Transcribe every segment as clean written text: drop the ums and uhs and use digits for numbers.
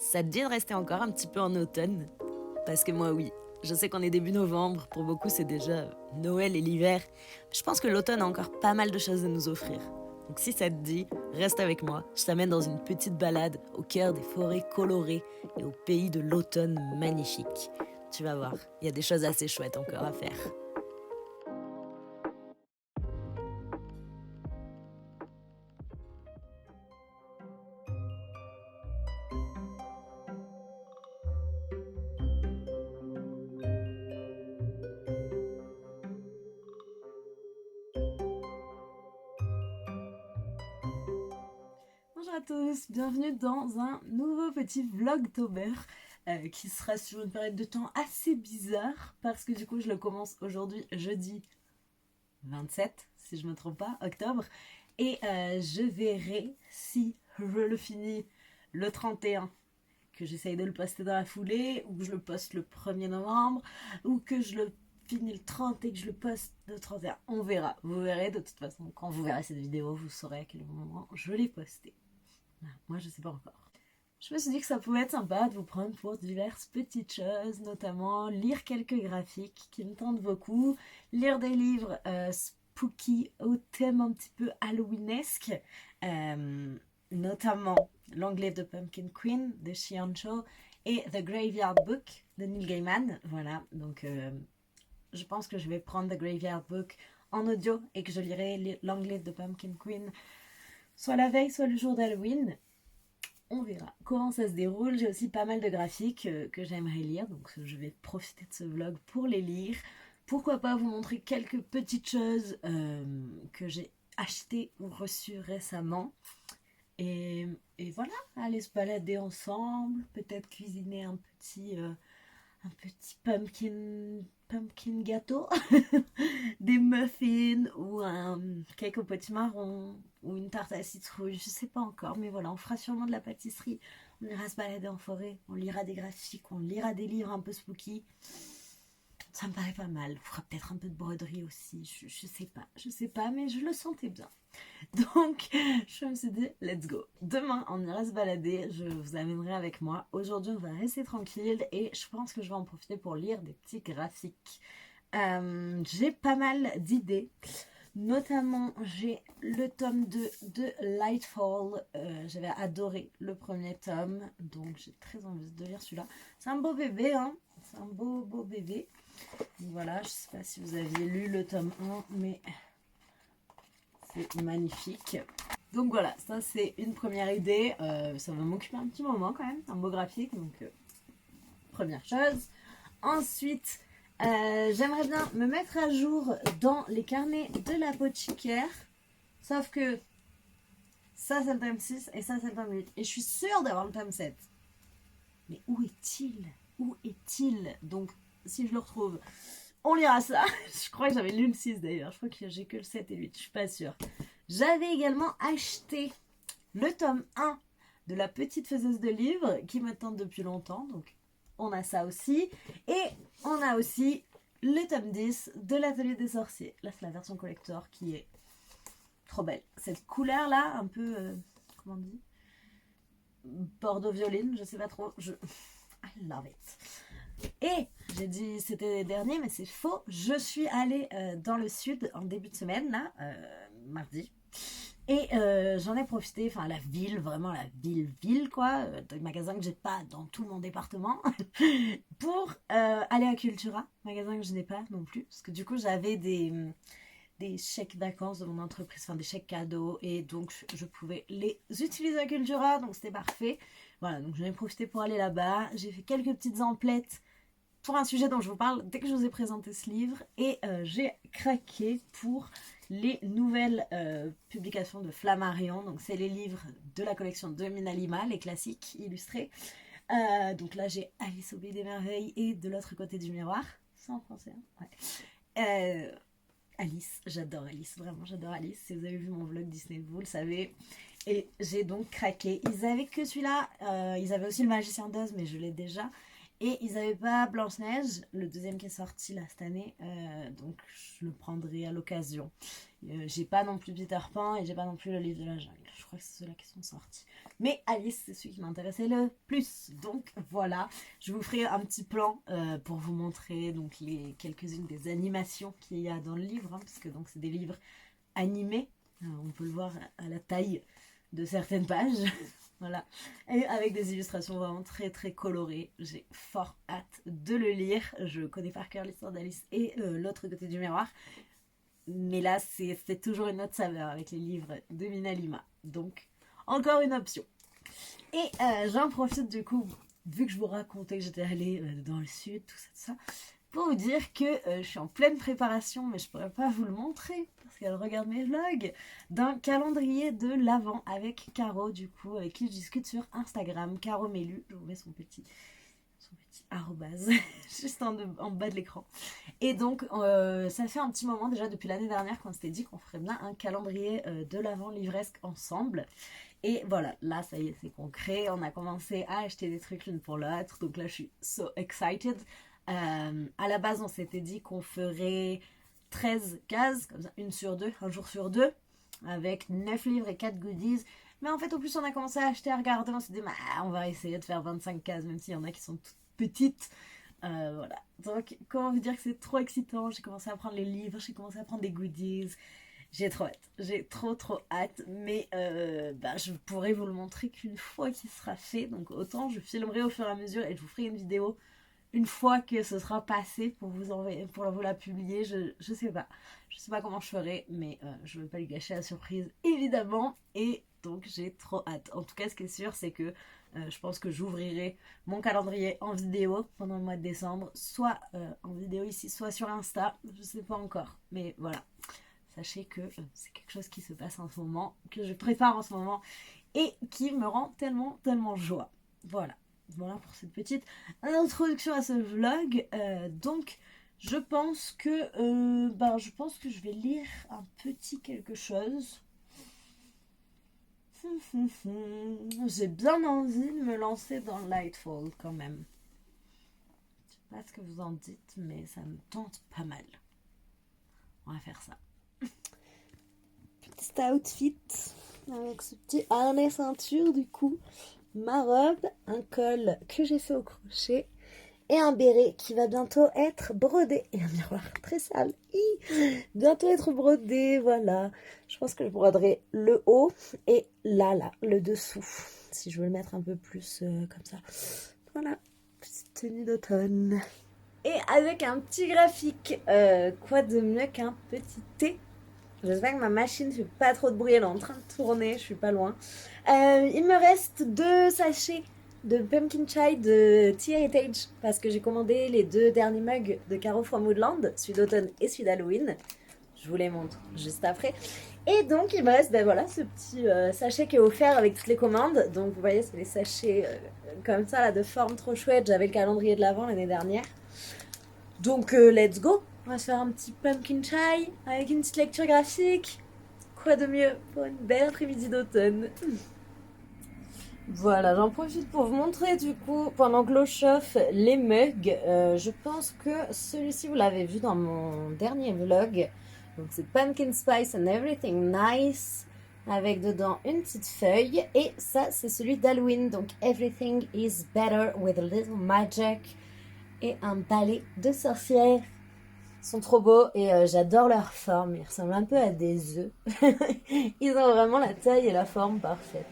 Ça te dit de rester encore un petit peu en automne? Parce que moi, oui. Je sais qu'on est début novembre, pour beaucoup c'est déjà Noël et l'hiver. Je pense que l'automne a encore pas mal de choses à nous offrir. Donc si ça te dit, reste avec moi. Je t'amène dans une petite balade au cœur des forêts colorées et au pays de l'automne magnifique. Tu vas voir, il y a des choses assez chouettes encore à faire. Bonjour à tous, bienvenue dans un nouveau petit vlogtober qui sera sur une période de temps assez bizarre parce que du coup je le commence aujourd'hui jeudi 27, si je me trompe pas, octobre, et je verrai si je le finis le 31, que j'essaye de le poster dans la foulée, ou que je le poste le 1er novembre, ou que je le finis le 30 et que je le poste le 31. On verra, vous verrez de toute façon, quand vous verrez cette vidéo, vous saurez à quel moment je l'ai postée. Moi je sais pas encore. Je me suis dit que ça pouvait être sympa de vous prendre pour diverses petites choses, notamment lire quelques graphiques qui me tentent beaucoup, lire des livres spooky au thème un petit peu halloweenesque, notamment L'Anglais de Pumpkin Queen de Xian Cho et The Graveyard Book de Neil Gaiman. Voilà, donc je pense que je vais prendre The Graveyard Book en audio et que je lirai L'Anglais de Pumpkin Queen soit la veille, soit le jour d'Halloween. On verra comment ça se déroule. J'ai aussi pas mal de graphiques que j'aimerais lire, donc je vais profiter de ce vlog pour les lire. Pourquoi pas vous montrer quelques petites choses que j'ai achetées ou reçues récemment. Et, et voilà, aller se balader ensemble, peut-être cuisiner un petit pumpkin gâteau, des muffins ou un cake au potimarron ou une tarte à la citrouille, je sais pas encore, mais voilà, on fera sûrement de la pâtisserie, on ira se balader en forêt, on lira des graphiques, on lira des livres un peu spooky. Ça me paraît pas mal. On fera peut-être un peu de broderie aussi. Je sais pas, mais je le sentais bien. Donc, je me suis dit, let's go. Demain, on ira se balader. Je vous amènerai avec moi. Aujourd'hui, on va rester tranquille et je pense que je vais en profiter pour lire des petits graphiques. J'ai pas mal d'idées. Notamment, j'ai le tome 2 de Lightfall. J'avais adoré le premier tome, donc j'ai très envie de lire celui-là. C'est un beau bébé, hein. C'est un beau bébé. Voilà, je sais pas si vous aviez lu le tome 1, mais c'est magnifique. Donc voilà, ça c'est une première idée. Ça va m'occuper un petit moment quand même, un beau graphique, donc première chose. Ensuite, j'aimerais bien me mettre à jour dans les carnets de l'apothicaire. Sauf que ça c'est le tome 6 et ça c'est le tome 8. Et je suis sûre d'avoir le tome 7. Mais où est-il? Où est-il? Donc si je le retrouve, on lira ça. Je crois que j'avais lu le 6 d'ailleurs. Je crois que j'ai que le 7 et le 8. Je suis pas sûre. J'avais également acheté le tome 1 de La Petite Faiseuse de Livres qui me tente depuis longtemps. Donc on a ça aussi. Et on a aussi le tome 10 de l'Atelier des Sorciers. Là c'est la version collector qui est trop belle. Cette couleur là, un peu... comment on dit, bordeaux violine, je sais pas trop. I love it. Et j'ai dit c'était dernier, mais c'est faux. Je suis allée dans le sud en début de semaine, là, mardi. Et j'en ai profité, enfin la ville, vraiment la ville quoi, des magasins que j'ai pas dans tout mon département, pour aller à Cultura, magasin que je n'ai pas non plus, parce que du coup j'avais des chèques vacances de mon entreprise, enfin des chèques cadeaux, et donc je pouvais les utiliser à Cultura, donc c'était parfait. Voilà, donc j'en ai profité pour aller là-bas. J'ai fait quelques petites emplettes pour un sujet dont je vous parle dès que je vous ai présenté ce livre, et j'ai craqué pour les nouvelles publications de Flammarion. Donc c'est les livres de la collection de Minalima, les classiques illustrés. Donc là j'ai Alice au Pays des Merveilles et De l'autre côté du miroir, c'est en français, hein, ouais. Alice, j'adore Alice, vraiment j'adore Alice. Si vous avez vu mon vlog Disney, vous le savez. Et j'ai donc craqué. Ils avaient que celui-là, ils avaient aussi le Magicien d'Oz, mais je l'ai déjà. Et ils n'avaient pas Blanche-Neige, le deuxième qui est sorti là cette année, donc je le prendrai à l'occasion. J'ai pas non plus Peter Pan et j'ai pas non plus le livre de la jungle. Je crois que c'est ceux-là qui sont sortis. Mais Alice, c'est celui qui m'intéressait le plus. Donc voilà, je vous ferai un petit plan pour vous montrer donc quelques-unes des animations qu'il y a dans le livre, hein, puisque donc c'est des livres animés. On peut le voir à la taille de certaines pages. Voilà. Et avec des illustrations vraiment très très colorées. J'ai fort hâte de le lire. Je connais par cœur l'histoire d'Alice et l'autre côté du miroir. Mais là, c'est toujours une autre saveur avec les livres de Mina Lima. Donc, encore une option. Et j'en profite du coup, vu que je vous racontais que j'étais allée dans le sud, tout ça, pour vous dire que je suis en pleine préparation, mais je ne pourrais pas vous le montrer, parce qu'elle regarde mes vlogs, d'un calendrier de l'Avent avec Caro, du coup, avec qui je discute sur Instagram. Caro Mélu, je vous mets son petit arrobase, juste en bas de l'écran. Et donc, ça fait un petit moment déjà, depuis l'année dernière, qu'on s'était dit qu'on ferait bien un calendrier de l'Avent livresque ensemble. Et voilà, là, ça y est, c'est concret. On a commencé à acheter des trucs l'une pour l'autre. Donc là, je suis so excited. À la base, on s'était dit qu'on ferait 13 cases, comme ça, une sur deux, un jour sur deux, avec 9 livres et 4 goodies. Mais en fait, au plus on a commencé à acheter, à regarder, on s'est dit, bah, on va essayer de faire 25 cases, même s'il y en a qui sont toutes petites. Voilà. Donc, comment vous dire que c'est trop excitant. J'ai commencé à prendre les livres, j'ai commencé à prendre des goodies. J'ai trop hâte, j'ai trop hâte, mais je pourrai vous le montrer qu'une fois qu'il sera fait, donc autant je filmerai au fur et à mesure et je vous ferai une vidéo une fois que ce sera passé pour vous envoyer, pour vous la publier. Je sais pas comment je ferai, mais je ne veux pas lui gâcher la surprise évidemment, et donc j'ai trop hâte. En tout cas, ce qui est sûr, c'est que je pense que j'ouvrirai mon calendrier en vidéo pendant le mois de décembre, soit en vidéo ici, soit sur Insta, je sais pas encore, mais voilà. Sachez que c'est quelque chose qui se passe en ce moment, que je prépare en ce moment et qui me rend tellement joie. Voilà pour cette petite introduction à ce vlog. Donc, je pense que je vais lire un petit quelque chose. J'ai bien envie de me lancer dans Lightfall quand même. Je sais pas ce que vous en dites, mais ça me tente pas mal. On va faire ça. Petit outfit avec ce petit harnais ceinture du coup, ma robe, un col que j'ai fait au crochet et un béret qui va bientôt être brodé, et un miroir très sale, bientôt être brodé. Voilà, je pense que je broderai le haut et là le dessous, si je veux le mettre un peu plus comme ça. Voilà, petite tenue d'automne et avec un petit graphique. Quoi de mieux qu'un petit thé. J'espère que ma machine ne fait pas trop de bruit, elle est en train de tourner, je suis pas loin. Il me reste 2 sachets de pumpkin chai de Tea Heritage parce que j'ai commandé les 2 derniers mugs de Caro from Woodland, celui d'automne et celui d'Halloween. Je vous les montre juste après. Et donc il me reste ce petit sachet qui est offert avec toutes les commandes. Donc vous voyez, c'est des sachets comme ça là, de forme trop chouette. J'avais le calendrier de l'Avent l'année dernière. Donc let's go. On va se faire un petit pumpkin chai avec une petite lecture graphique. Quoi de mieux pour une belle après-midi d'automne. Voilà, j'en profite pour vous montrer du coup, pendant que l'eau chauffe, les mugs. Je pense que celui-ci, vous l'avez vu dans mon dernier vlog. Donc c'est Pumpkin Spice and Everything Nice, avec dedans une petite feuille. Et ça, c'est celui d'Halloween, donc Everything is Better with a Little Magic. Et un balai de sorcières. Ils sont trop beaux et j'adore leur forme. Ils ressemblent un peu à des œufs. Ils ont vraiment la taille et la forme parfaite.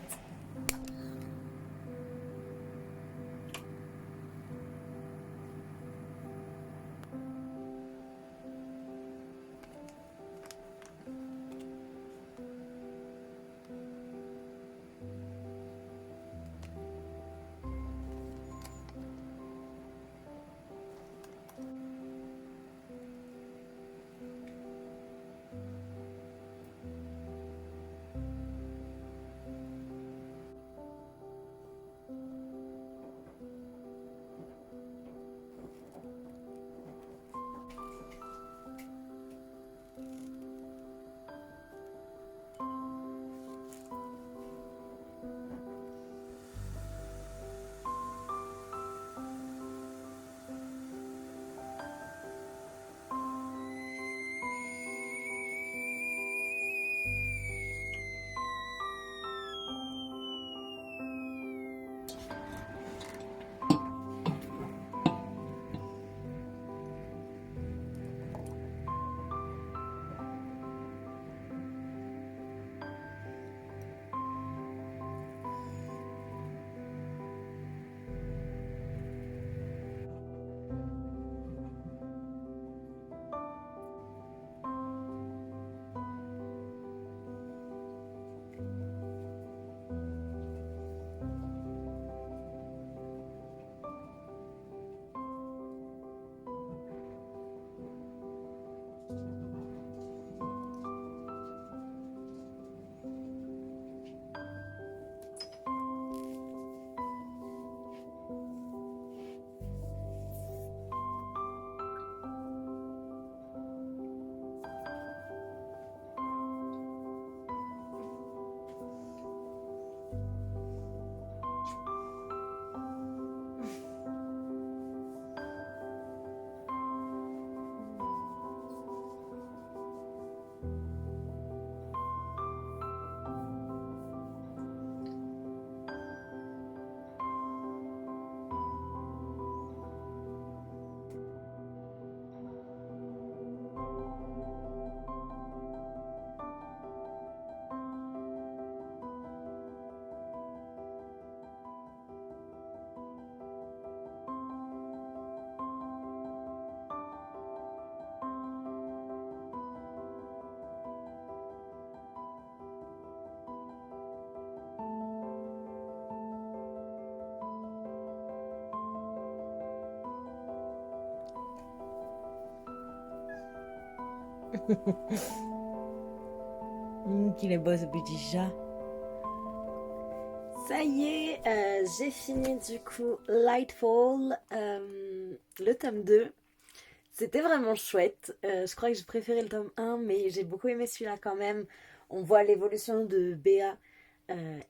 Qu'il est beau ce petit chat. Ça y est, j'ai fini du coup Lightfall, le tome 2. C'était vraiment chouette. Je crois que j'ai préféré le tome 1, mais j'ai beaucoup aimé celui-là quand même. On voit l'évolution de Béa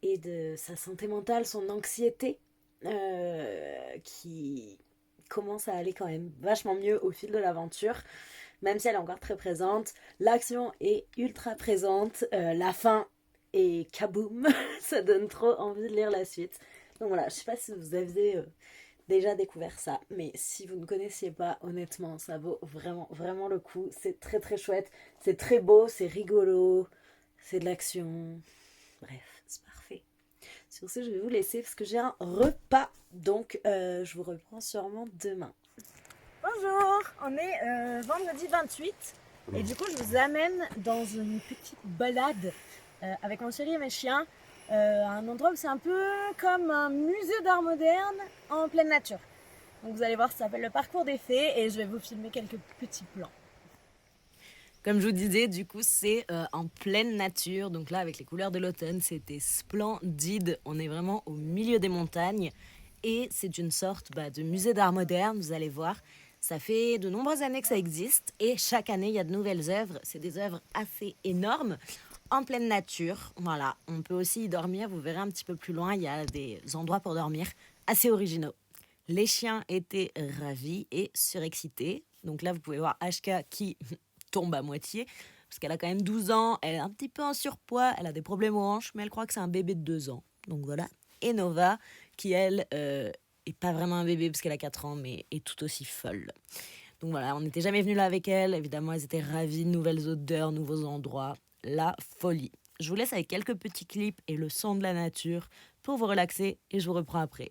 et de sa santé mentale, son anxiété, qui commence à aller quand même vachement mieux au fil de l'aventure, même si elle est encore très présente. L'action est ultra présente, la fin est kaboum, ça donne trop envie de lire la suite. Donc voilà, je sais pas si vous aviez déjà découvert ça, mais si vous ne connaissiez pas, honnêtement, ça vaut vraiment, vraiment le coup. C'est très très chouette, c'est très beau, c'est rigolo, c'est de l'action. Bref, c'est parfait. Sur ce, je vais vous laisser parce que j'ai un repas, donc je vous reprends sûrement demain. Bonjour, on est vendredi 28 et du coup je vous amène dans une petite balade avec mon chéri et mes chiens à un endroit où c'est un peu comme un musée d'art moderne en pleine nature. Donc vous allez voir, ça s'appelle le parcours des fées et je vais vous filmer quelques petits plans. Comme je vous disais, du coup, c'est en pleine nature. Donc là, avec les couleurs de l'automne, c'était splendide. On est vraiment au milieu des montagnes. Et c'est une sorte de musée d'art moderne, vous allez voir. Ça fait de nombreuses années que ça existe. Et chaque année, il y a de nouvelles œuvres. C'est des œuvres assez énormes, en pleine nature. Voilà, on peut aussi y dormir. Vous verrez un petit peu plus loin, il y a des endroits pour dormir assez originaux. Les chiens étaient ravis et surexcités. Donc là, vous pouvez voir HK qui tombe à moitié, parce qu'elle a quand même 12 ans, elle est un petit peu en surpoids, elle a des problèmes aux hanches, mais elle croit que c'est un bébé de 2 ans. Donc voilà. Et Nova, qui elle, est pas vraiment un bébé parce qu'elle a 4 ans, mais est tout aussi folle. Donc voilà, on n'était jamais venu là avec elle. Évidemment, elles étaient ravies, nouvelles odeurs, nouveaux endroits. La folie. Je vous laisse avec quelques petits clips et le son de la nature pour vous relaxer et je vous reprends après.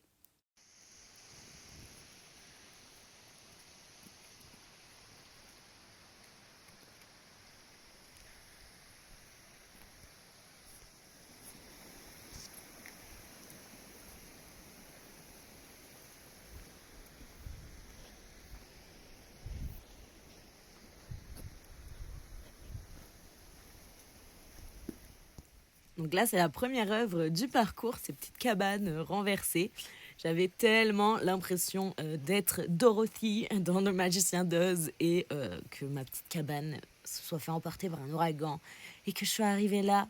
Donc là, c'est la première œuvre du parcours, ces petites cabanes renversées. J'avais tellement l'impression d'être Dorothy dans Le Magicien d'Oz et que ma petite cabane se soit fait emporter par un ouragan et que je suis arrivée là,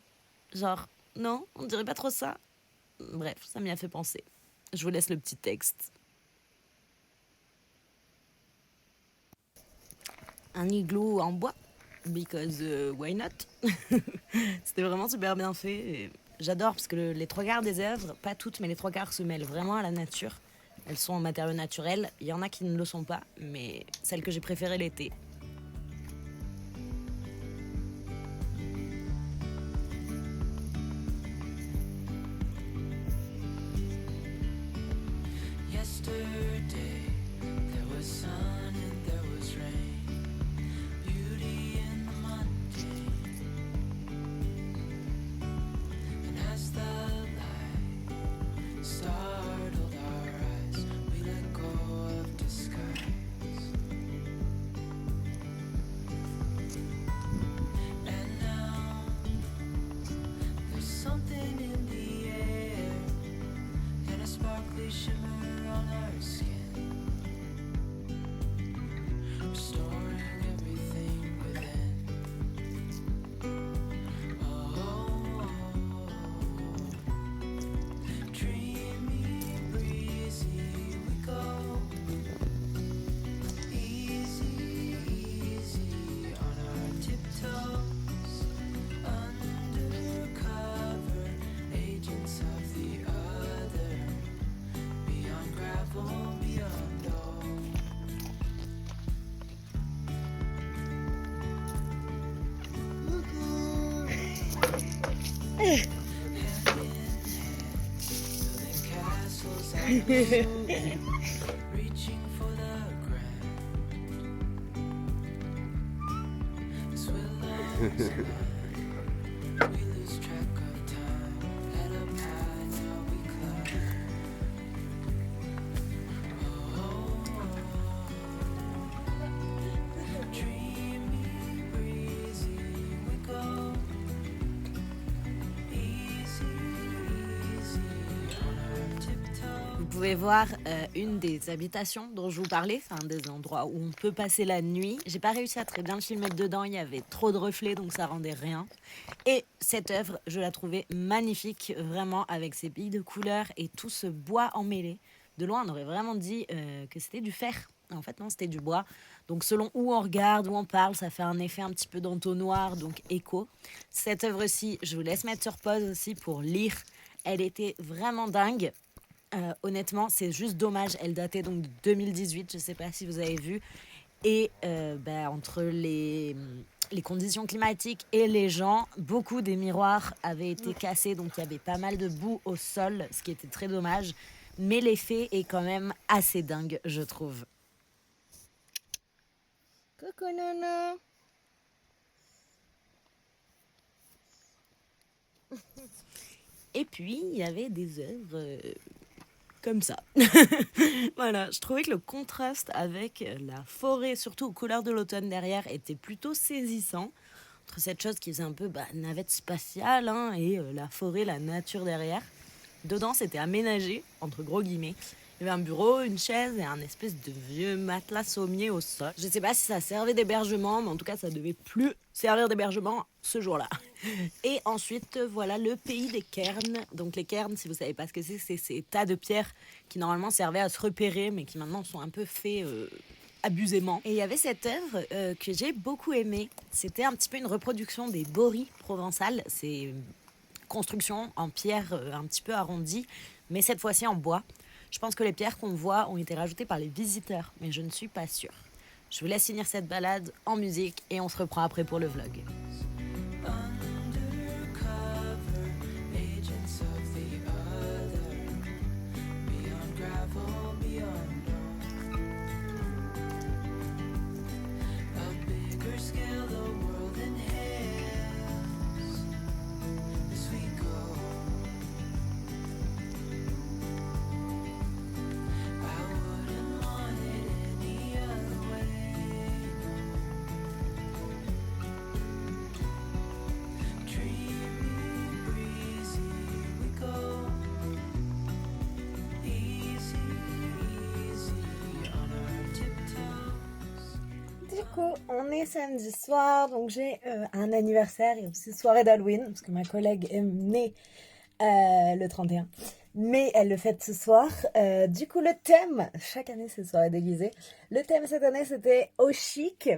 genre, non, on dirait pas trop ça. Bref, ça m'y a fait penser. Je vous laisse le petit texte. Un igloo en bois, because why not? C'était vraiment super bien fait. Et j'adore parce que les trois quarts des œuvres, pas toutes, mais les trois quarts se mêlent vraiment à la nature. Elles sont en matériaux naturels. Il y en a qui ne le sont pas, mais celle que j'ai préférée l'était. pouvez voir une des habitations dont je vous parlais. C'est un des endroits où on peut passer la nuit. J'ai pas réussi à très bien le filmer dedans, il y avait trop de reflets donc ça rendait rien. Et cette œuvre, je la trouvais magnifique, vraiment, avec ses billes de couleur et tout ce bois emmêlé. De loin, on aurait vraiment dit que c'était du fer. En fait, non, c'était du bois. Donc, selon où on regarde, où on parle, ça fait un effet un petit peu d'entonnoir, donc écho. Cette œuvre-ci, je vous laisse mettre sur pause aussi pour lire. Elle était vraiment dingue. Honnêtement, c'est juste dommage. Elle datait donc de 2018, je ne sais pas si vous avez vu. Et entre les conditions climatiques et les gens, beaucoup des miroirs avaient été cassés, donc il y avait pas mal de boue au sol, ce qui était très dommage. Mais l'effet est quand même assez dingue, je trouve. Coucou Nono. Et puis, il y avait des œuvres comme ça. Voilà, je trouvais que le contraste avec la forêt, surtout aux couleurs de l'automne derrière, était plutôt saisissant. Entre cette chose qui faisait un peu navette spatiale et la forêt, la nature derrière. Dedans, c'était aménagé, entre gros guillemets. Il y avait un bureau, une chaise et un espèce de vieux matelas sommier au sol. Je ne sais pas si ça servait d'hébergement, mais en tout cas, ça devait plus servir d'hébergement ce jour-là. Et ensuite, voilà le pays des cairns. Donc les cairns, si vous ne savez pas ce que c'est ces tas de pierres qui normalement servaient à se repérer, mais qui maintenant sont un peu faits abusément. Et il y avait cette œuvre que j'ai beaucoup aimée. C'était un petit peu une reproduction des boris provençales. C'est une construction en pierre un petit peu arrondie, mais cette fois-ci en bois. Je pense que les pierres qu'on voit ont été rajoutées par les visiteurs, mais je ne suis pas sûre. Je vous laisse finir cette balade en musique et on se reprend après pour le vlog. On est samedi soir, donc j'ai un anniversaire et aussi soirée d'Halloween, parce que ma collègue est née le 31, mais elle le fête ce soir. Du coup, le thème, chaque année c'est soirée déguisée, le thème cette année c'était au chic,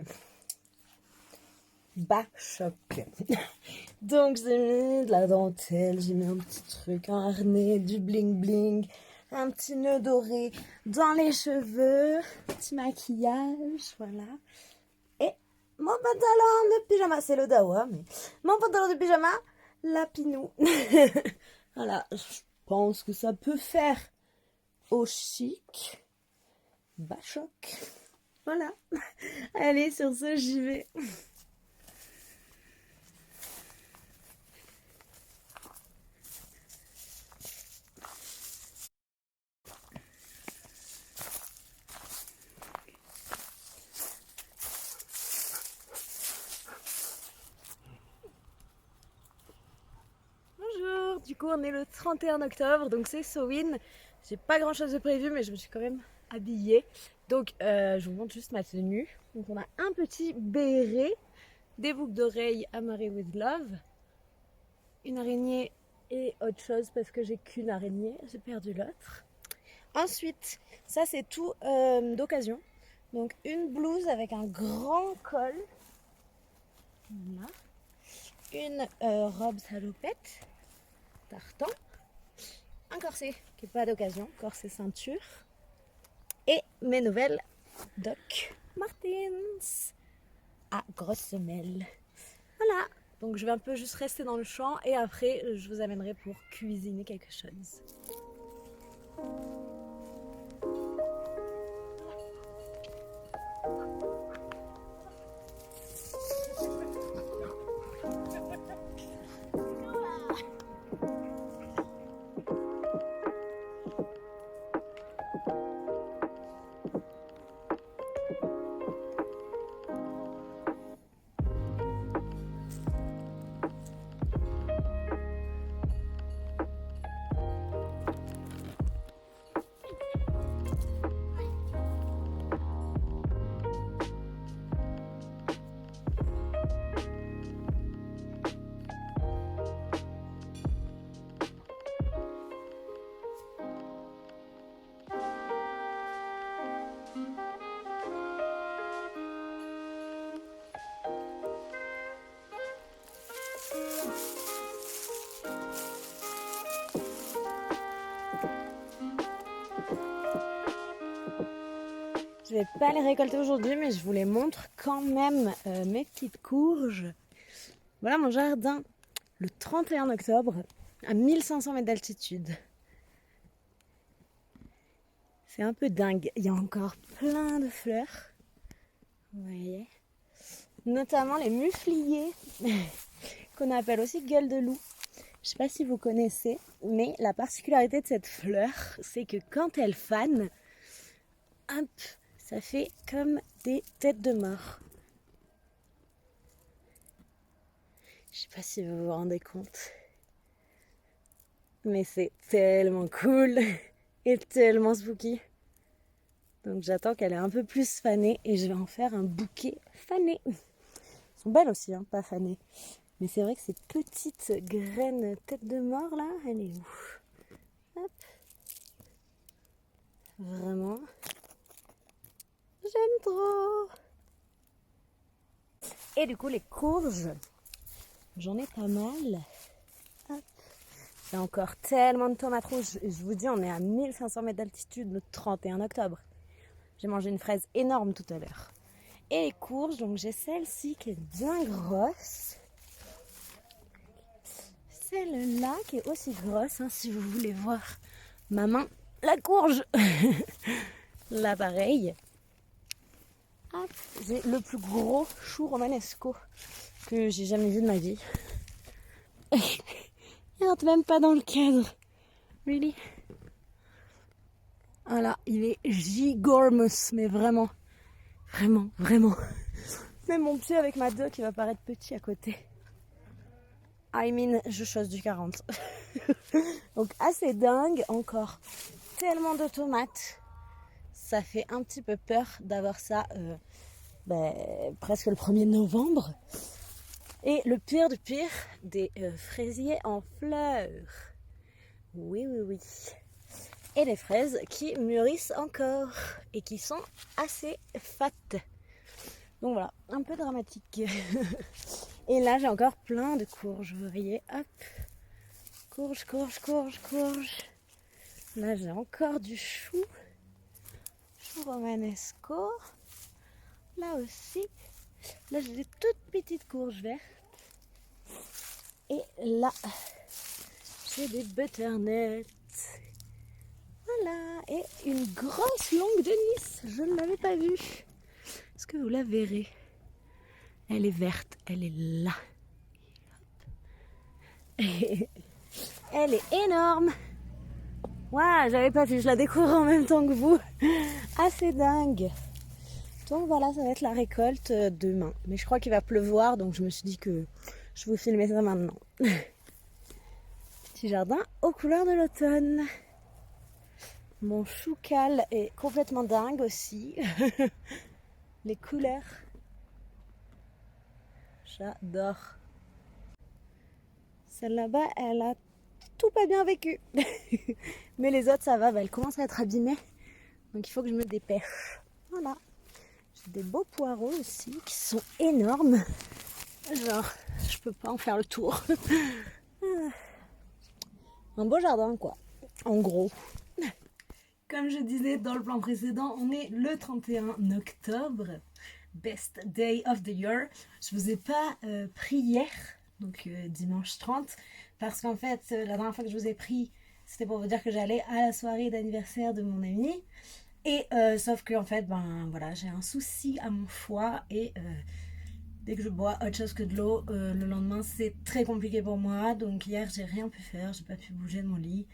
bas choc. Donc j'ai mis de la dentelle, j'ai mis un petit truc, un harnais, du bling bling, un petit nœud doré dans les cheveux, petit maquillage, voilà. Mon pantalon de pyjama, c'est le Dawa, mais mon pantalon de pyjama, la Pinou. Voilà, je pense que ça peut faire au chic, bas choc. Voilà. Allez, sur ce, j'y vais. Bonjour, du coup on est le 31 octobre, donc c'est Samhain. J'ai pas grand chose de prévu, mais je me suis quand même habillée. Donc je vous montre juste ma tenue. Donc on a un petit béret, des boucles d'oreilles amarrées with love, une araignée et autre chose parce que j'ai qu'une araignée, j'ai perdu l'autre. Ensuite, ça c'est tout d'occasion. Donc une blouse avec un grand col. Voilà. Une robe salopette, tartan. Un corset qui n'est pas d'occasion, corset ceinture. Et mes nouvelles Doc Martens à grosses semelles. Voilà. Donc je vais un peu juste rester dans le champ et après je vous amènerai pour cuisiner quelque chose. Je vais pas les récolter aujourd'hui, mais je vous les montre quand même, mes petites courges. Voilà mon jardin, le 31 octobre, à 1500 mètres d'altitude. C'est un peu dingue, il y a encore plein de fleurs, vous voyez. Notamment les mufliers, qu'on appelle aussi gueule de loup. Je sais pas si vous connaissez, mais la particularité de cette fleur, c'est que quand elle fane, hop, ça fait comme des têtes de mort. Je sais pas si vous vous rendez compte, mais c'est tellement cool et tellement spooky. Donc j'attends qu'elle ait un peu plus fané et je vais en faire un bouquet fané. Elles sont belles aussi, hein, pas fanées. Mais c'est vrai que ces petites graines tête de mort là, elle est ouf. Hop. Vraiment, j'aime trop. Et du coup les courges, j'en ai pas mal. Hop. Il y a encore tellement de tomates rouges. Je vous dis, on est à 1500 mètres d'altitude le 31 octobre. J'ai mangé une fraise énorme tout à l'heure. Et les courges, donc j'ai celle-ci qui est bien grosse. Celle-là qui est aussi grosse, hein, si vous voulez voir ma main. La courge. Là pareil. Hop, j'ai le plus gros chou romanesco que j'ai jamais vu de ma vie. Il rentre même pas dans le cadre. Really? Voilà, il est gigormous, mais vraiment, vraiment, vraiment. Même mon pied avec ma 2 qui va paraître petit à côté. I mean, je chose du 40. Donc assez dingue, encore tellement de tomates. Ça fait un petit peu peur d'avoir ça presque le 1er novembre. Et le pire du pire, des fraisiers en fleurs. Oui, oui, oui. Et les fraises qui mûrissent encore et qui sont assez fat. Donc voilà, un peu dramatique. Et là, j'ai encore plein de courges, vous voyez, hop. Courge, courge, courge, courge. Là, j'ai encore du chou. Chou romanesco. Là aussi. Là, j'ai des toutes petites courges vertes. Et là, j'ai des butternuts. Voilà. Et une grosse longue de Nice. Je ne l'avais pas vue. Est-ce que vous la verrez? Elle est verte. Elle est là. Elle est énorme. Waouh, j'avais pas vu. Je la découvre en même temps que vous. Assez dingue. Donc voilà, ça va être la récolte demain. Mais je crois qu'il va pleuvoir, donc je me suis dit que je vous filmais ça maintenant. Petit jardin aux couleurs de l'automne. Mon choucal est complètement dingue aussi. Les couleurs. J'adore. Celle là-bas, elle a tout pas bien vécu. Mais les autres, ça va, elles commencent à être abîmées. Donc il faut que je me dépêche. Voilà. J'ai des beaux poireaux aussi qui sont énormes. Genre, je peux pas en faire le tour. Un beau jardin quoi, en gros. Comme je disais dans le plan précédent, on est le 31 octobre. Best day of the year. Je vous ai pas pris hier, donc dimanche 30, parce qu'en fait, la dernière fois que je vous ai pris, c'était pour vous dire que j'allais à la soirée d'anniversaire de mon ami. Et sauf que en fait, voilà, j'ai un souci à mon foie et dès que je bois autre chose que de l'eau, le lendemain c'est très compliqué pour moi. Donc hier j'ai rien pu faire, j'ai pas pu bouger de mon lit.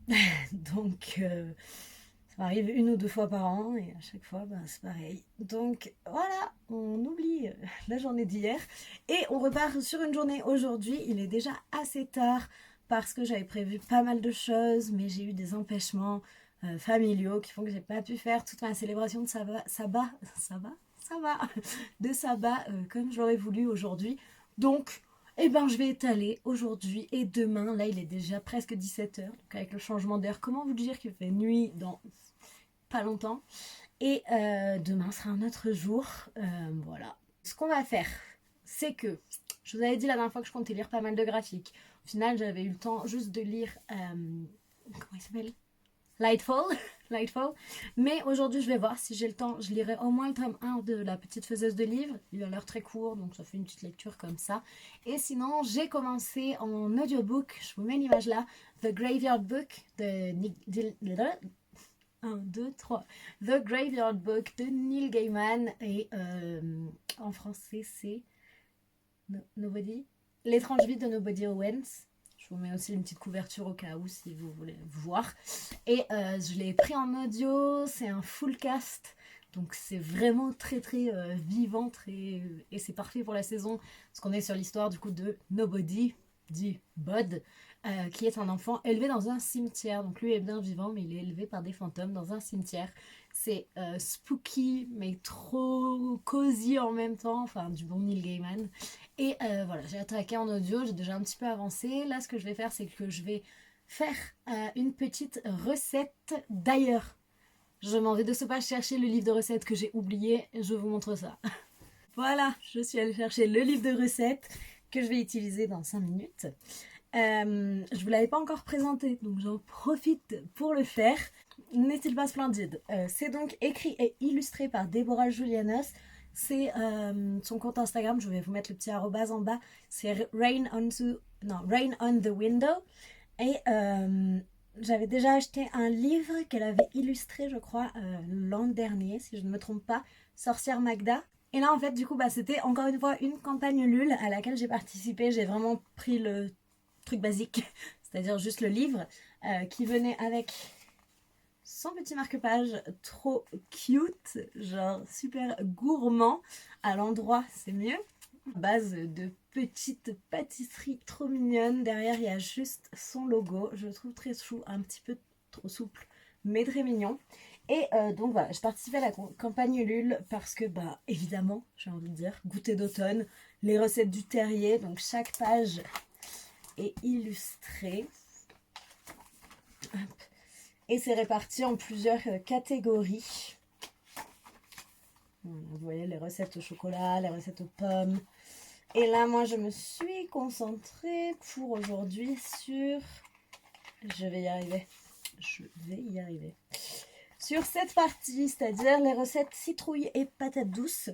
Voilà. Donc ça m'arrive 1 ou 2 fois par an et à chaque fois c'est pareil. Donc voilà, on oublie la journée d'hier et on repart sur une journée aujourd'hui. Il est déjà assez tard parce que j'avais prévu pas mal de choses, mais j'ai eu des empêchements familiaux qui font que j'ai pas pu faire toute ma célébration de sabbat comme je l'aurais voulu aujourd'hui. Donc je vais étaler aujourd'hui et demain. Là il est déjà presque 17h, donc avec le changement d'heure, comment vous dire qu'il fait nuit dans pas longtemps. Et demain sera un autre jour. Voilà. Ce qu'on va faire, c'est que je vous avais dit la dernière fois que je comptais lire pas mal de graphiques. Au final, j'avais eu le temps juste de lire comment il s'appelle, Lightfall. Mais aujourd'hui, je vais voir si j'ai le temps. Je lirai au moins le tome 1 de La Petite Faiseuse de Livres. Il a l'air très court, donc ça fait une petite lecture comme ça. Et sinon, j'ai commencé en audiobook, je vous mets l'image là, The Graveyard Book de 1, 2, 3. The Graveyard Book de Neil Gaiman. Et en français, c'est Nobody. L'étrange vie de Nobody Owens. Je vous mets aussi une petite couverture au cas où si vous voulez voir. Et je l'ai pris en audio. C'est un full cast. Donc c'est vraiment très très vivant. Et c'est parfait pour la saison. Parce qu'on est sur l'histoire du coup de Nobody, dit Bud. Qui est un enfant élevé dans un cimetière. Donc lui est bien vivant, mais il est élevé par des fantômes dans un cimetière. C'est spooky, mais trop cosy en même temps. Enfin, du bon Neil Gaiman. Et voilà, j'ai attaqué en audio, j'ai déjà un petit peu avancé. Là, ce que je vais faire, c'est que je vais faire une petite recette. D'ailleurs, je m'en vais de ce pas chercher le livre de recettes que j'ai oublié. Je vous montre ça. Voilà, je suis allée chercher le livre de recettes que je vais utiliser dans 5 minutes. Je vous l'avais pas encore présenté, donc j'en profite pour le faire. N'est-il pas splendide? C'est donc écrit et illustré par Deborah Julianos. C'est son compte Instagram, je vais vous mettre le petit arrobase en bas. C'est Rain on the Window. Et j'avais déjà acheté un livre qu'elle avait illustré, je crois, l'an dernier, si je ne me trompe pas, Sorcière Magda. Et là, en fait, du coup, c'était encore une fois une campagne Ulule à laquelle j'ai participé. J'ai vraiment pris le truc basique, c'est-à-dire juste le livre qui venait avec son petit marque-page trop cute, genre super gourmand. À l'endroit, c'est mieux. Base de petites pâtisseries trop mignonnes. Derrière, il y a juste son logo. Je le trouve très chou, un petit peu trop souple, mais très mignon. Et donc voilà, je participais à la campagne Ulule parce que, évidemment, j'ai envie de dire, goûter d'automne, les recettes du terrier. Donc chaque page est illustrée. Hop. Et c'est réparti en plusieurs catégories. Vous voyez les recettes au chocolat, les recettes aux pommes. Et là, moi, je me suis concentrée pour aujourd'hui sur... Je vais y arriver. Sur cette partie, c'est-à-dire les recettes citrouille et patates douces.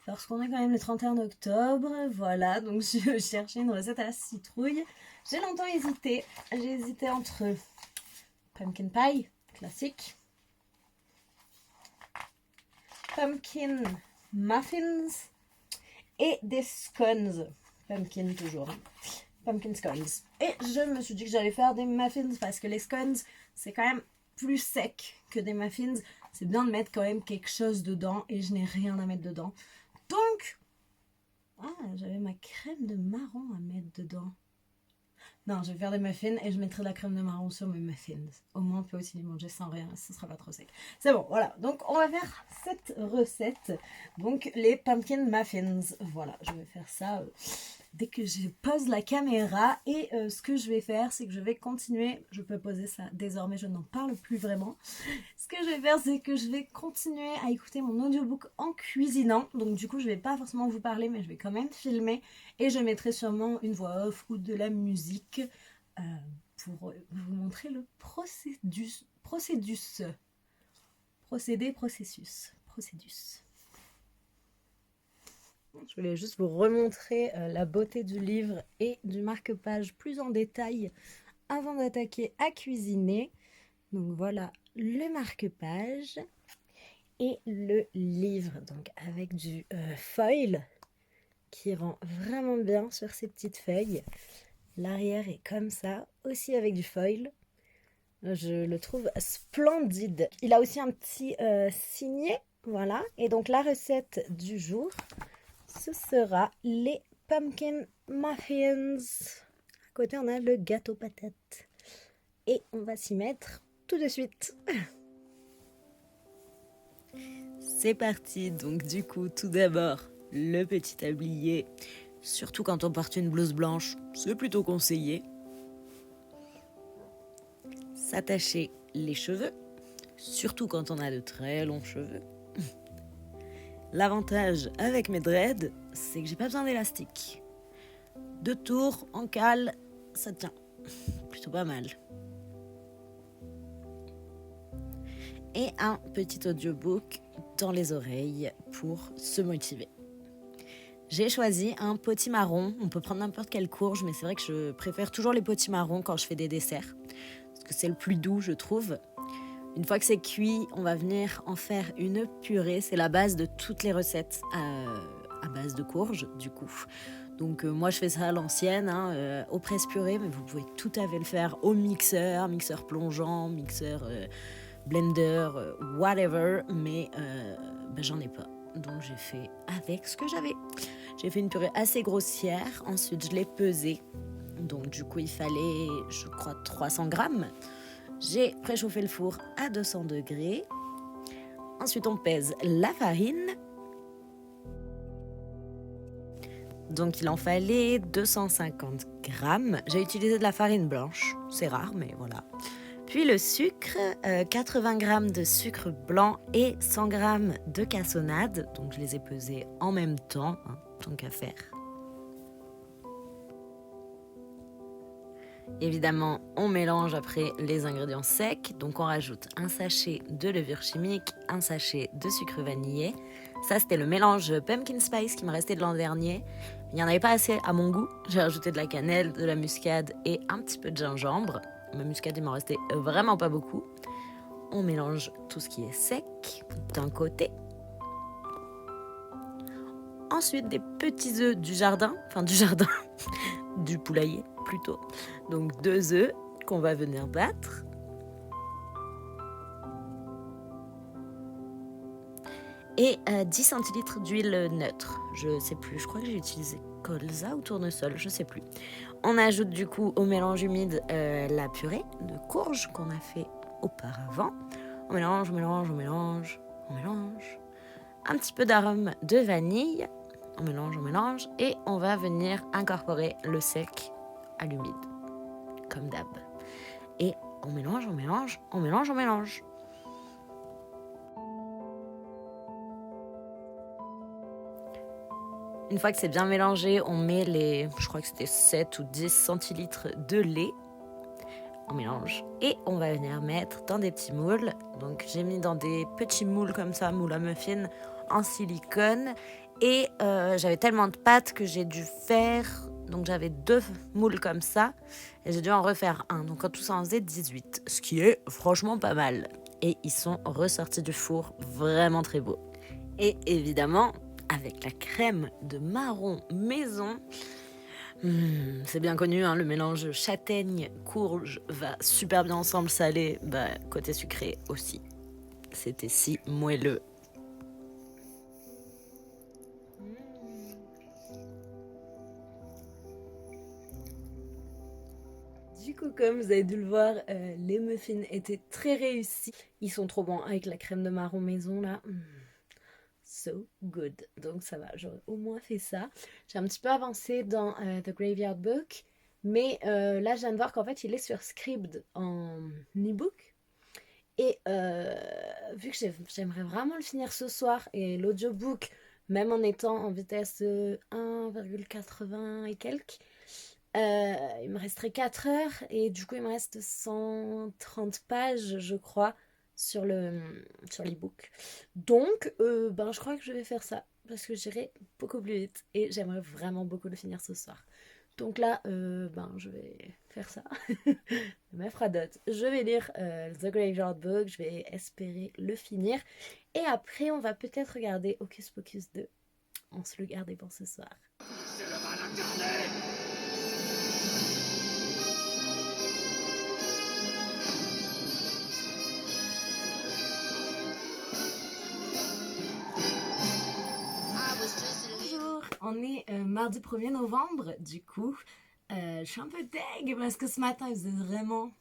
Parce qu'on est quand même le 31 octobre. Voilà, donc je cherchais une recette à la citrouille. J'ai longtemps hésité. J'ai hésité entre pumpkin pie, classique. Pumpkin muffins et des scones. Pumpkin toujours. Pumpkin scones. Et je me suis dit que j'allais faire des muffins parce que les scones, c'est quand même plus sec que des muffins. C'est bien de mettre quand même quelque chose dedans et je n'ai rien à mettre dedans. Donc, j'avais ma crème de marron à mettre dedans. Non, je vais faire des muffins et je mettrai de la crème de marron sur mes muffins. Au moins, on peut aussi les manger sans rien, ce sera pas trop sec. C'est bon, voilà. Donc, on va faire cette recette. Donc, les pumpkin muffins. Voilà, je vais faire ça dès que je pose la caméra. Et ce que je vais faire, c'est que je vais continuer. Je peux poser ça désormais, je n'en parle plus vraiment. Ce que je vais faire, c'est que je vais continuer à écouter mon audiobook en cuisinant. Donc, du coup, je vais pas forcément vous parler, mais je vais quand même filmer. Et je mettrai sûrement une voix off ou de la musique pour vous montrer le procédus. Je voulais juste vous remontrer la beauté du livre et du marque-page plus en détail avant d'attaquer à cuisiner. Donc voilà le marque-page et le livre, donc avec du foil qui rend vraiment bien sur ces petites feuilles. L'arrière est comme ça, aussi avec du foil. Je le trouve splendide. Il a aussi un petit signet, voilà. Et donc la recette du jour, ce sera les pumpkin muffins. À côté, on a le gâteau patate. Et on va s'y mettre tout de suite. C'est parti. Donc du coup, tout d'abord, le petit tablier. Surtout quand on porte une blouse blanche, c'est plutôt conseillé. S'attacher les cheveux, surtout quand on a de très longs cheveux. L'avantage avec mes dreads, c'est que j'ai pas besoin d'élastique. 2 tours en cale, ça tient plutôt pas mal. et un petit audiobook dans les oreilles pour se motiver. J'ai choisi un potimarron. On peut prendre n'importe quelle courge, mais c'est vrai que je préfère toujours les potimarrons quand je fais des desserts, parce que c'est le plus doux, je trouve. Une fois que c'est cuit, on va venir en faire une purée. C'est la base de toutes les recettes à base de courge, du coup. Donc moi, je fais ça à l'ancienne, au presse-purée, mais vous pouvez tout à fait le faire au mixeur plongeant, mixeur blender, whatever, mais j'en ai pas. Donc j'ai fait avec ce que j'avais. J'ai fait une purée assez grossière, ensuite je l'ai pesée. Donc du coup il fallait, je crois, 300 grammes. J'ai préchauffé le four à 200 degrés. Ensuite on pèse la farine. Donc il en fallait 250 grammes. J'ai utilisé de la farine blanche, c'est rare mais voilà. Puis le sucre, 80 grammes de sucre blanc et 100 grammes de cassonade. Donc je les ai pesés en même temps, tant qu'à faire. Évidemment, on mélange après les ingrédients secs. Donc on rajoute un sachet de levure chimique, un sachet de sucre vanillé. Ça, c'était le mélange pumpkin spice qui me restait de l'an dernier. Il n'y en avait pas assez à mon goût. J'ai rajouté de la cannelle, de la muscade et un petit peu de gingembre. Ma muscade, il m'en restait vraiment pas beaucoup. On mélange tout ce qui est sec d'un côté. Ensuite, des petits œufs du jardin, du poulailler plutôt. Donc 2 œufs qu'on va venir battre. Et 10 centilitres d'huile neutre. Je sais plus, je crois que j'ai utilisé colza ou tournesol, je sais plus. On ajoute du coup au mélange humide la purée de courge qu'on a fait auparavant. On mélange, on mélange, on mélange, on mélange. Un petit peu d'arôme de vanille. On mélange. Et on va venir incorporer le sec à l'humide, comme d'hab. Et on mélange, on mélange, on mélange, on mélange. Une fois que c'est bien mélangé, on met je crois que c'était 7 ou 10 centilitres de lait. On mélange et on va venir mettre dans des petits moules. Donc j'ai mis dans des petits moules comme ça, moules à muffins en silicone. Et j'avais tellement de pâte que j'ai dû faire... Donc j'avais 2 moules comme ça et j'ai dû en refaire un. Donc en tout ça en faisait 18, ce qui est franchement pas mal. Et ils sont ressortis du four vraiment très beaux. Et évidemment, avec la crème de marron maison... c'est bien connu, le mélange châtaigne-courge va super bien ensemble, salé, côté sucré aussi. C'était si moelleux. Du coup, comme vous avez dû le voir, les muffins étaient très réussis. Ils sont trop bons avec la crème de marron maison là. So good. Donc ça va, j'aurais au moins fait ça. J'ai un petit peu avancé dans The Graveyard Book, mais là je viens de voir qu'en fait il est sur Scribd en e-book. Et vu que j'aimerais vraiment le finir ce soir, et l'audiobook, même en étant en vitesse 1,80 et quelques, il me resterait 4 heures, et du coup il me reste 130 pages je crois sur l'e-book. Donc je crois que je vais faire ça parce que j'irai beaucoup plus vite et j'aimerais vraiment beaucoup le finir ce soir. Donc là je vais faire ça. Me fera dot. Je vais lire The Graveyard Book, je vais espérer le finir et après on va peut-être regarder Hocus Pocus 2. On se le garde pour ce soir. C'est le mal incarné. On est mardi 1er novembre, du coup, je suis un peu deg parce que ce matin, il faisait vraiment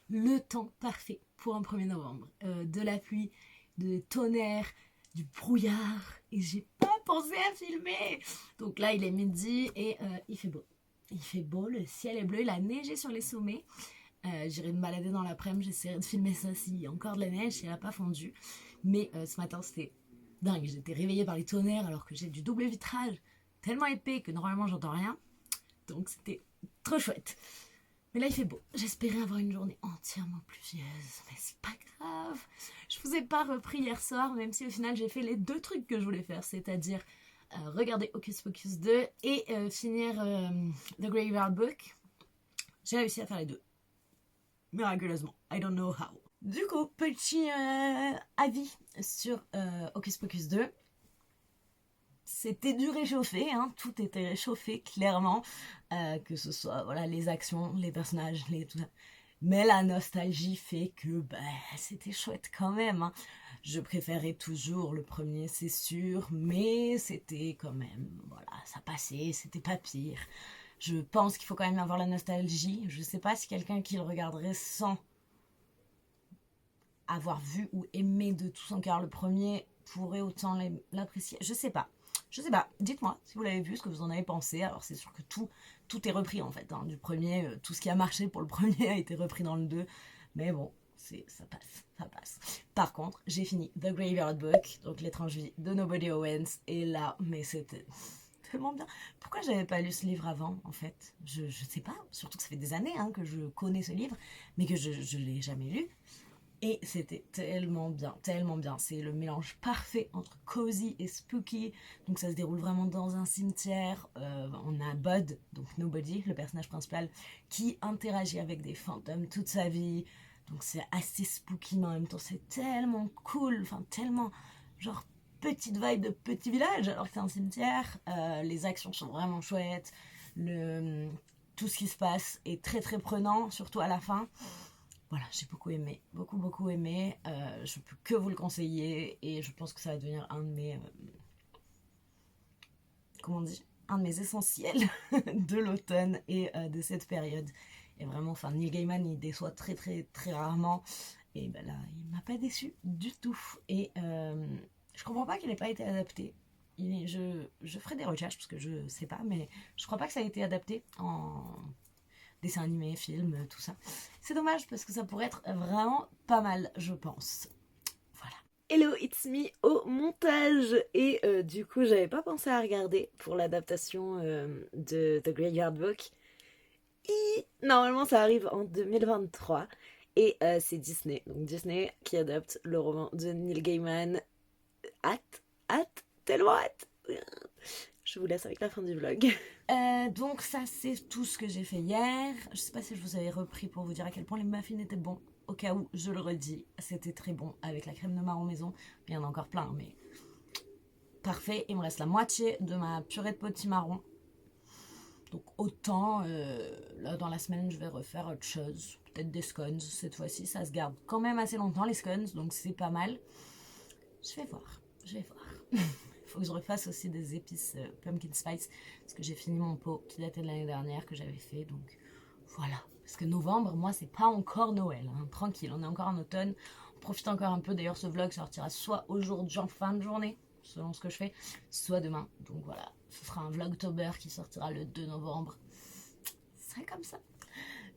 le temps parfait pour un 1er novembre. De la pluie, de tonnerre, du brouillard, et j'ai pas pensé à filmer. Donc là, il est midi et il fait beau. Il fait beau, le ciel est bleu, il a neigé sur les sommets. J'irai me balader dans l'après-midi, j'essaierai de filmer ça s'il y a encore de la neige, si elle n'a pas fondu. Mais ce matin, c'était dingue. J'étais réveillée par les tonnerres alors que j'ai du double vitrage tellement épais que normalement j'entends rien. Donc c'était trop chouette. Mais là il fait beau. J'espérais avoir une journée entièrement pluvieuse, mais c'est pas grave. Je vous ai pas repris hier soir, même si au final j'ai fait les 2 trucs que je voulais faire, c'est-à-dire regarder Hocus Pocus 2 et finir The Graveyard Book. J'ai réussi à faire les 2. Miraculeusement. I don't know how. Du coup, petit avis sur Hocus Pocus 2. C'était du réchauffé, hein, tout était réchauffé clairement, que ce soit voilà, les actions, les personnages, tout ça. Mais la nostalgie fait que c'était chouette quand même. Hein. Je préférais toujours le premier, c'est sûr, mais c'était quand même, voilà, ça passait, c'était pas pire. Je pense qu'il faut quand même avoir la nostalgie. Je sais pas si quelqu'un qui le regarderait sans avoir vu ou aimé de tout son cœur le premier pourrait autant l'apprécier. Je sais pas. Dites-moi si vous l'avez vu, ce que vous en avez pensé. Alors c'est sûr que tout est repris en fait. Hein. Du premier, tout ce qui a marché pour le premier a été repris dans le 2. Mais bon, ça passe. Par contre, j'ai fini The Graveyard Book, donc l'étrange vie de Nobody Owens. Et là, mais c'était tellement bien. Pourquoi j'avais pas lu ce livre avant en fait? Je sais pas. Surtout que ça fait des années hein, que je connais ce livre, mais que je l'ai jamais lu. Et c'était tellement bien. C'est le mélange parfait entre cozy et spooky. Donc ça se déroule vraiment dans un cimetière. On a Bud, donc Nobody, le personnage principal, qui interagit avec des fantômes toute sa vie. Donc c'est assez spooky, mais en même temps c'est tellement cool. Enfin tellement genre petite vibe de petit village alors que c'est un cimetière. Les actions sont vraiment chouettes. Tout ce qui se passe est très très prenant, surtout à la fin. Voilà, j'ai beaucoup aimé, beaucoup aimé. Je peux que vous le conseiller et je pense que ça va devenir un de mes, un de mes essentiels de l'automne et de cette période. Et vraiment, enfin, Neil Gaiman, il déçoit très rarement. Et ben là, il m'a pas déçu du tout. Et je comprends pas qu'il n'ait pas été adapté. Je ferai des recherches parce que je sais pas, mais je crois pas que ça a été adapté en dessin animé, film, tout ça. C'est dommage parce que ça pourrait être vraiment pas mal, je pense. Voilà. Hello, it's me au montage. Et du coup, j'avais pas pensé à regarder pour l'adaptation de The Graveyard Book. Et normalement, ça arrive en 2023. Et c'est Disney. Donc Disney qui adapte le roman de Neil Gaiman. Tellement hâte. Je vous laisse avec la fin du vlog. Donc ça c'est tout ce que j'ai fait hier. Je sais pas si je vous avais repris pour vous dire à quel point les muffins étaient bons. Au cas où, je le redis, c'était très bon avec la crème de marron maison. Il y en a encore plein, mais parfait. Il me reste la moitié de ma purée de potimarron. Donc autant, là dans la semaine, je vais refaire autre chose. Peut-être des scones cette fois-ci. Ça se garde quand même assez longtemps les scones, donc c'est pas mal. Je vais voir. Il faut que je refasse aussi des épices pumpkin spice parce que j'ai fini mon pot qui datait de l'année dernière que j'avais fait, donc voilà. Parce que novembre, moi c'est pas encore Noël, hein. Tranquille, on est encore en automne, on profite encore un peu. D'ailleurs ce vlog sortira soit aujourd'hui en fin de journée selon ce que je fais, soit demain, donc voilà, ce sera un vlogtober qui sortira le 2 novembre. C'est comme ça.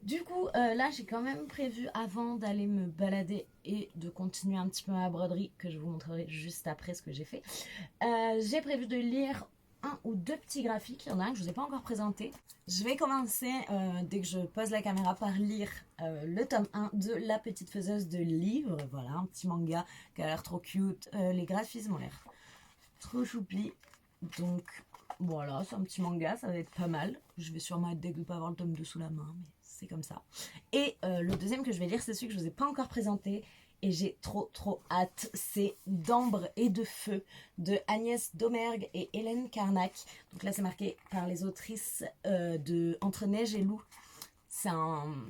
Du coup, là, j'ai quand même prévu, avant d'aller me balader et de continuer un petit peu ma broderie, que je vous montrerai juste après ce que j'ai fait, j'ai prévu de lire un ou deux petits graphiques. Il y en a un que je ne vous ai pas encore présenté. Je vais commencer, dès que je pose la caméra, par lire le tome 1 de La Petite Faiseuse de Livres. Voilà, un petit manga qui a l'air trop cute. Les graphismes ont l'air trop choupi. Donc, voilà, c'est un petit manga, ça va être pas mal. Je vais sûrement être dégueu de ne pas avoir le tome 2 sous la main, mais c'est comme ça. Et le deuxième que je vais lire, c'est celui que je ne vous ai pas encore présenté et j'ai trop hâte. C'est D'ambre et de feu de Agnès Domergue et Hélène Carnac. Donc là, c'est marqué par les autrices de Entre neige et loup. C'est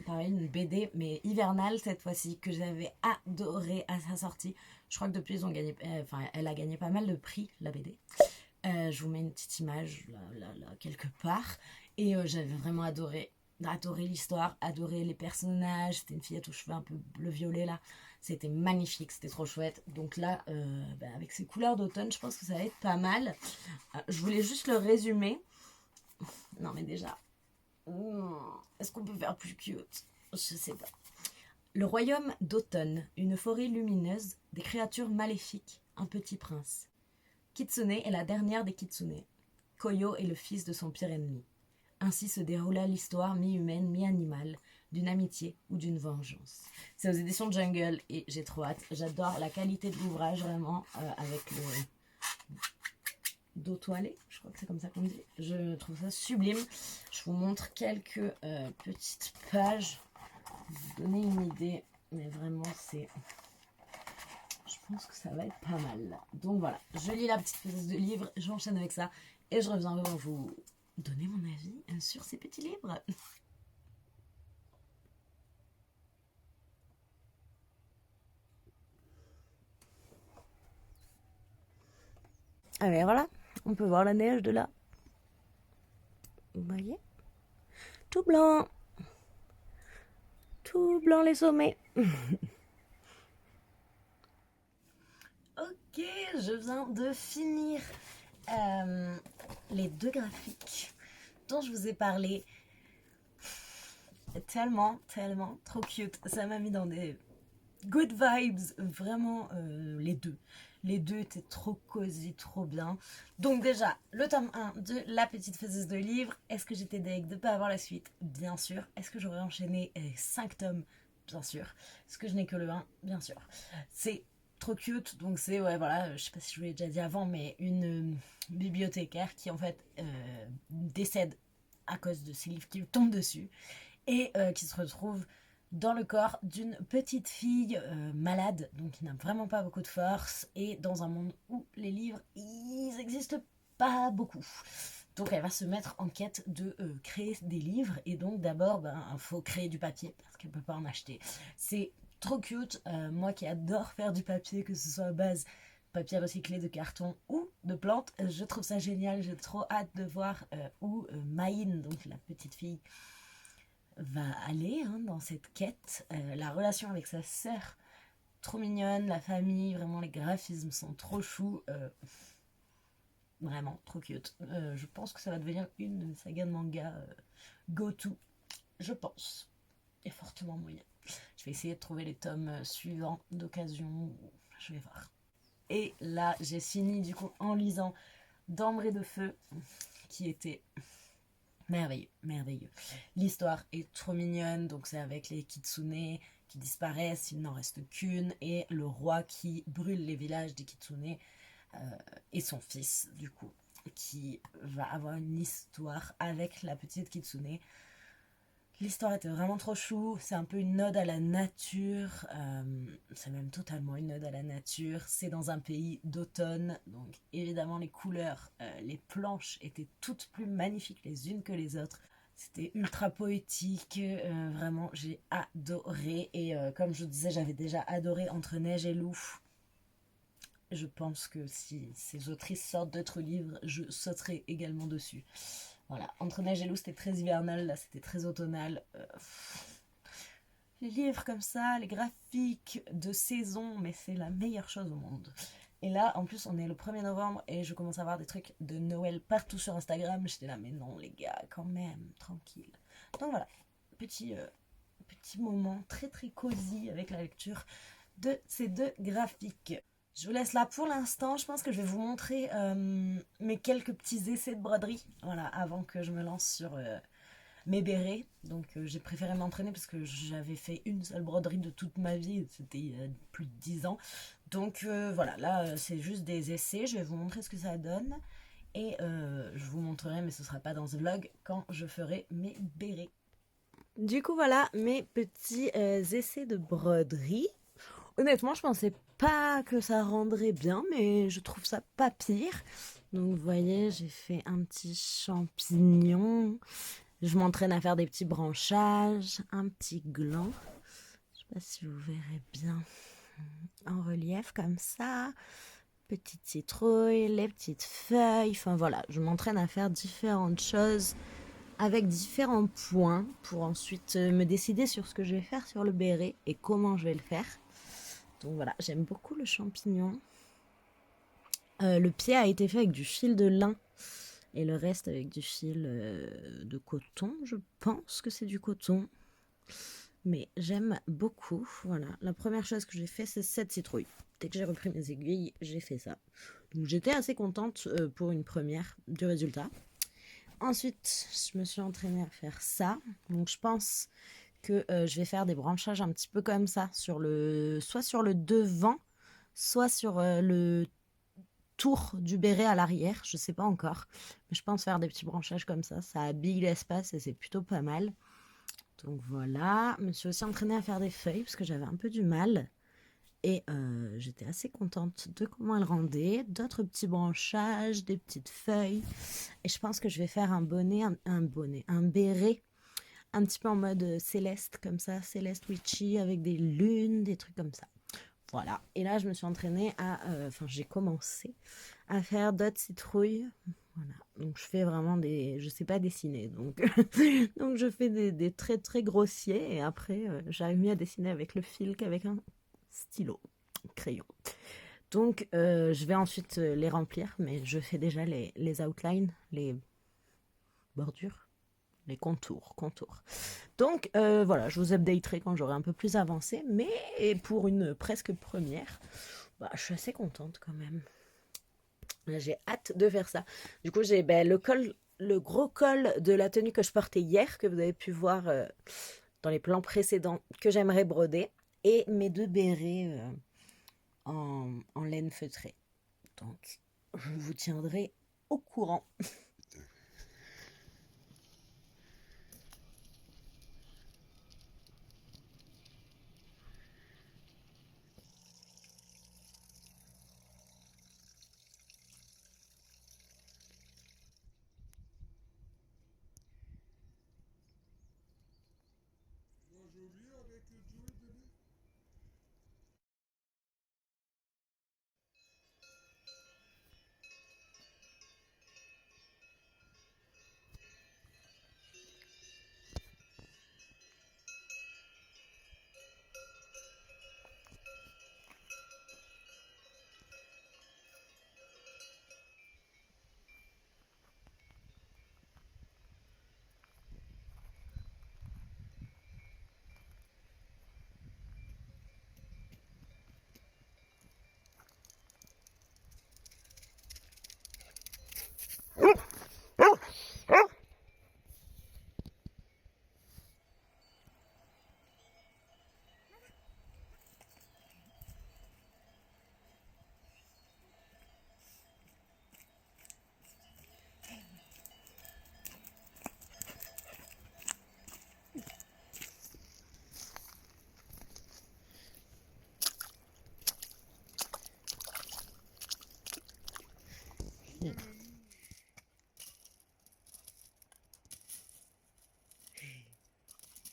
pareil, une BD, mais hivernale cette fois-ci, que j'avais adoré à sa sortie. Je crois que depuis, ils ont gagné, elle a gagné pas mal de prix, la BD. Je vous mets une petite image là quelque part. Et j'avais vraiment adoré l'histoire, adoré les personnages. C'était une fillette aux cheveux un peu bleu-violet là. C'était magnifique, c'était trop chouette. Donc là, avec ces couleurs d'automne, je pense que ça va être pas mal. Je voulais juste le résumer. Non mais déjà, est-ce qu'on peut faire plus cute? Je sais pas. Le royaume d'automne, une forêt lumineuse, des créatures maléfiques, un petit prince. Kitsune est la dernière des Kitsune. Koyo est le fils de son pire ennemi. Ainsi se déroula l'histoire mi-humaine, mi-animale d'une amitié ou d'une vengeance. C'est aux éditions Jungle et j'ai trop hâte. J'adore la qualité de l'ouvrage vraiment avec le dos toilé, je crois que c'est comme ça qu'on dit. Je trouve ça sublime. Je vous montre quelques petites pages pour vous donner une idée, mais vraiment c'est... Je pense que ça va être pas mal. Donc voilà, je lis la petite pièce de livre, j'enchaîne avec ça et je reviens vous donner mon avis sur ces petits livres. Allez, voilà, on peut voir la neige de là. Vous voyez? Tout blanc. Tout blanc les sommets. Ok, je viens de finir les 2 graphiques dont je vous ai parlé. Tellement trop cute. Ça m'a mis dans des good vibes. Vraiment, les deux. Les deux étaient trop cosy, trop bien. Donc déjà, le tome 1 de La Petite Faiseuse de Livres. Est-ce que j'étais deg de ne pas avoir la suite? Bien sûr. Est-ce que j'aurais enchaîné 5 tomes? Bien sûr. Est-ce que je n'ai que le 1? Bien sûr. C'est trop cute. Donc c'est, ouais, voilà, je sais pas si je vous l'ai déjà dit avant, mais une bibliothécaire qui en fait décède à cause de ces livres qui lui tombent dessus et qui se retrouve dans le corps d'une petite fille malade, donc qui n'a vraiment pas beaucoup de force, et dans un monde où les livres, ils n'existent pas beaucoup. Donc elle va se mettre en quête de créer des livres, et donc d'abord, il faut créer du papier, parce qu'elle ne peut pas en acheter. C'est trop cute, moi qui adore faire du papier, que ce soit à base papier recyclé, de carton ou de plantes, je trouve ça génial, j'ai trop hâte de voir où Maïn, donc la petite fille, va aller dans cette quête. La relation avec sa sœur, trop mignonne, la famille, vraiment les graphismes sont trop choux, vraiment trop cute. Je pense que ça va devenir une de mes sagas de manga go to, je pense, et fortement moyen. Je vais essayer de trouver les tomes suivants d'occasion, je vais voir. Et là j'ai fini du coup en lisant D'Ambre de Feu, qui était merveilleux, merveilleux. L'histoire est trop mignonne, donc c'est avec les kitsune qui disparaissent, il n'en reste qu'une, et le roi qui brûle les villages des kitsune, et son fils, du coup, qui va avoir une histoire avec la petite kitsune. L'histoire était vraiment trop chou, c'est un peu une ode à la nature, c'est même totalement une ode à la nature, c'est dans un pays d'automne, donc évidemment les couleurs, les planches étaient toutes plus magnifiques les unes que les autres, c'était ultra poétique, vraiment j'ai adoré, et comme je vous disais j'avais déjà adoré Entre Neige et Loup. Je pense que si ces autrices sortent d'autres livres, je sauterai également dessus. Voilà, Entre Neige et Loup, c'était très hivernal, là c'était très automnal. Les livres comme ça, les graphiques de saison, mais c'est la meilleure chose au monde. Et là, en plus, on est le 1er novembre et je commence à avoir des trucs de Noël partout sur Instagram. J'étais là, mais non les gars, quand même, tranquille. Donc voilà, petit moment très très cosy avec la lecture de ces 2 graphiques. Je vous laisse là pour l'instant. Je pense que je vais vous montrer mes quelques petits essais de broderie, voilà, avant que je me lance sur mes bérets. Donc j'ai préféré m'entraîner parce que j'avais fait une seule broderie de toute ma vie, c'était il y a plus de 10 ans. Donc voilà, là c'est juste des essais, je vais vous montrer ce que ça donne. Et je vous montrerai, mais ce sera pas dans ce vlog, quand je ferai mes bérets. Du coup voilà mes petits essais de broderie. Honnêtement, je pensais pas que ça rendrait bien, mais je trouve ça pas pire. Donc, vous voyez, j'ai fait un petit champignon. Je m'entraîne à faire des petits branchages, un petit gland. Je sais pas si vous verrez bien en relief comme ça. Petite citrouille, les petites feuilles. Enfin voilà, je m'entraîne à faire différentes choses avec différents points pour ensuite me décider sur ce que je vais faire sur le béret et comment je vais le faire. Donc voilà, j'aime beaucoup le champignon. Le pied a été fait avec du fil de lin et le reste avec du fil de coton. Je pense que c'est du coton. Mais j'aime beaucoup. Voilà, la première chose que j'ai fait, c'est cette citrouille. Dès que j'ai repris mes aiguilles, j'ai fait ça. Donc j'étais assez contente pour une première du résultat. Ensuite, je me suis entraînée à faire ça. Donc je pense que je vais faire des branchages un petit peu comme ça, soit sur le devant, soit sur le tour du béret à l'arrière, je sais pas encore. Mais je pense faire des petits branchages comme ça habille l'espace et c'est plutôt pas mal. Donc voilà, je me suis aussi entraînée à faire des feuilles parce que j'avais un peu du mal. Et j'étais assez contente de comment elles rendaient. D'autres petits branchages, des petites feuilles. Et je pense que je vais faire un bonnet, un béret un petit peu en mode céleste comme ça, céleste witchy avec des lunes, des trucs comme ça. Voilà. Et là, je me suis entraînée j'ai commencé à faire d'autres citrouilles. Voilà. Donc, je fais vraiment je sais pas dessiner. Donc, donc je fais des traits très grossiers. Et après, j'arrive mieux à dessiner avec le fil qu'avec un stylo, crayon. Donc, je vais ensuite les remplir. Mais je fais déjà les outlines, les bordures, les contours. Donc voilà, je vous updaterai quand j'aurai un peu plus avancé, mais pour une presque première, bah, je suis assez contente quand même. J'ai hâte de faire ça. Du coup, j'ai le gros col de la tenue que je portais hier, que vous avez pu voir dans les plans précédents, que j'aimerais broder, et mes deux bérets en laine feutrée. Donc, je vous tiendrai au courant.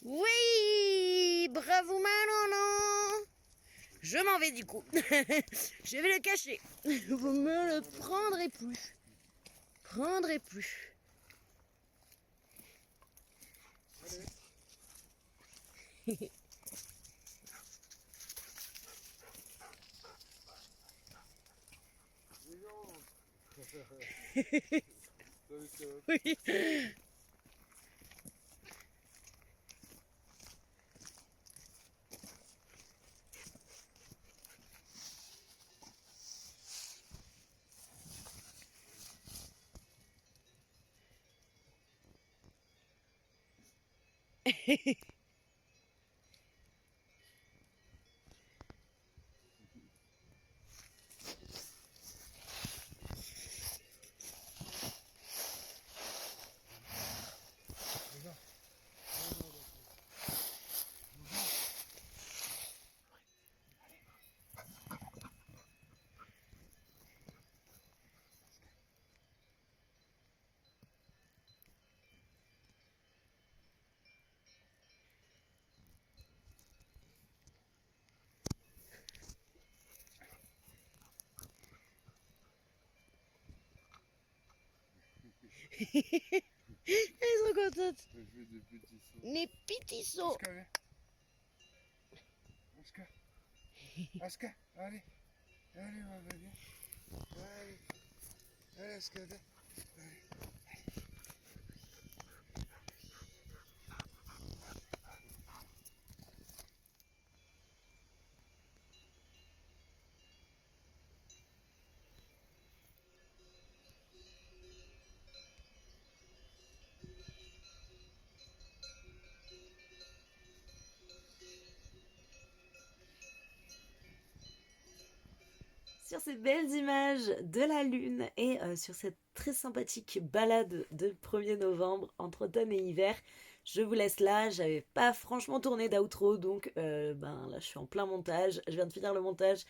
Oui, bravo Manon. Je m'en vais du coup. Je vais le cacher. Vous me le prendrez plus. Prendrez plus. Oui. Elle est trop contente. Je fais des petits sauts. Les petits sauts. Oscar, viens. Oscar. Oscar, allez. Allez, ma belle. Allez. Allez, Oscar, viens. Allez. sur ces belles images de la lune et sur cette très sympathique balade de 1er novembre entre automne et hiver, je vous laisse là. J'avais pas franchement tourné d'outro, donc là je suis en plein montage. Je viens de finir le montage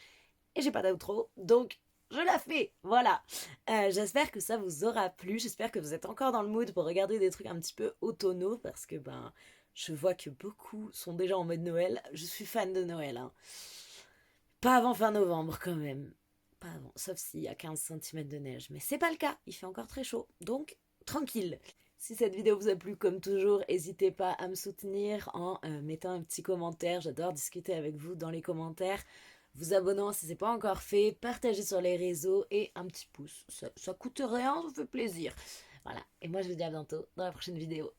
et j'ai pas d'outro, donc je la fais, voilà. J'espère que ça vous aura plu, j'espère que vous êtes encore dans le mood pour regarder des trucs un petit peu automnaux, parce que je vois que beaucoup sont déjà en mode Noël. Je suis fan de Noël, hein. Pas avant fin novembre quand même. Pas avant, sauf s'il y a 15 cm de neige. Mais c'est pas le cas, il fait encore très chaud. Donc, tranquille. Si cette vidéo vous a plu, comme toujours, n'hésitez pas à me soutenir en mettant un petit commentaire. J'adore discuter avec vous dans les commentaires. Vous abonnant si ce n'est pas encore fait, partagez sur les réseaux et un petit pouce. Ça coûte rien, ça fait plaisir. Voilà. Et moi, je vous dis à bientôt dans la prochaine vidéo.